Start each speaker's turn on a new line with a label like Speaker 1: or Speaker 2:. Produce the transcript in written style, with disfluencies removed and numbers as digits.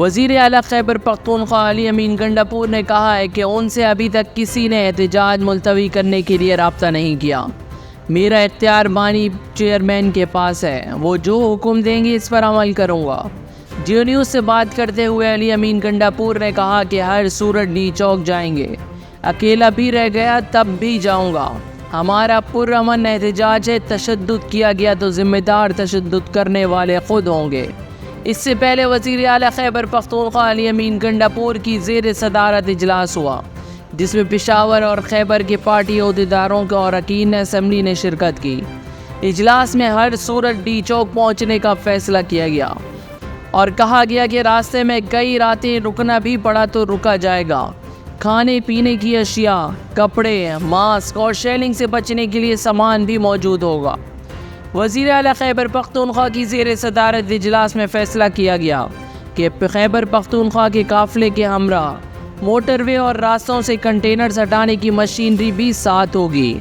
Speaker 1: وزیر اعلیٰ خیبر پختونخوا علی امین گنڈاپور نے کہا ہے کہ ان سے ابھی تک کسی نے احتجاج ملتوی کرنے کے لیے رابطہ نہیں کیا۔ میرا اختیار بانی چیئرمین کے پاس ہے، وہ جو حکم دیں گے اس پر عمل کروں گا۔ جیو نیوز سے بات کرتے ہوئے علی امین گنڈاپور نے کہا کہ ہر صورت ڈی چوک جائیں گے، اکیلا بھی رہ گیا تب بھی جاؤں گا۔ ہمارا پرامن احتجاج ہے، تشدد کیا گیا تو ذمہ دار تشدد کرنے والے خود ہوں گے۔ اس سے پہلے وزیر اعلیٰ خیبر پختونخوا علی امین گنڈاپور کی زیر صدارت اجلاس ہوا، جس میں پشاور اور خیبر کے پارٹی عہدیداروں اور اراکین اسمبلی نے شرکت کی۔ اجلاس میں ہر صورت ڈی چوک پہنچنے کا فیصلہ کیا گیا اور کہا گیا کہ راستے میں کئی راتیں رکنا بھی پڑا تو رکا جائے گا۔ کھانے پینے کی اشیاء، کپڑے، ماسک اور شیلنگ سے بچنے کے لیے سامان بھی موجود ہوگا۔ وزیر اعلیٰ خیبر پختونخوا کی زیر صدارت اجلاس میں فیصلہ کیا گیا کہ خیبر پختونخوا کے قافلے کے ہمراہ موٹر وے اور راستوں سے کنٹینرز ہٹانے کی مشینری بھی ساتھ ہوگی۔